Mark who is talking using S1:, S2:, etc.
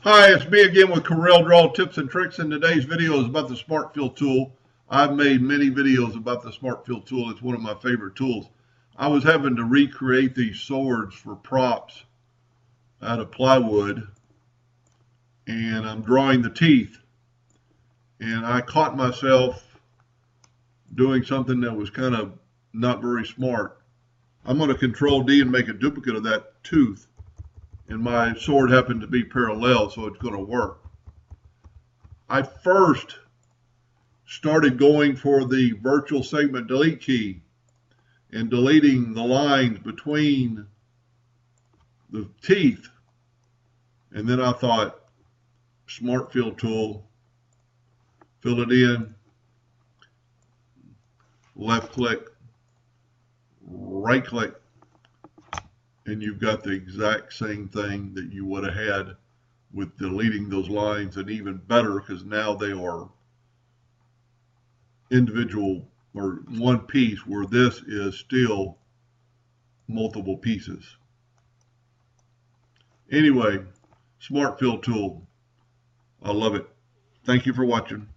S1: Hi, it's me again with Corel Draw Tips and Tricks, and today's video is about the Smart Fill tool. I've made many videos about the Smart Fill tool. It's one of my favorite tools. I was having to recreate these swords for props out of plywood, and I'm drawing the teeth, and I caught myself doing something that was kind of not very smart. I'm going to Control D and make a duplicate of that tooth, and my sword happened to be parallel, so it's going to work. I first started going for the virtual segment delete key and deleting the lines between the teeth. And then I thought, Smart Fill tool, fill it in, left click, right click, and you've got the exact same thing that you would have had with deleting those lines, and even better because now they are individual or one piece, where this is still multiple pieces. Anyway, Smart Fill tool. I love it. Thank you for watching.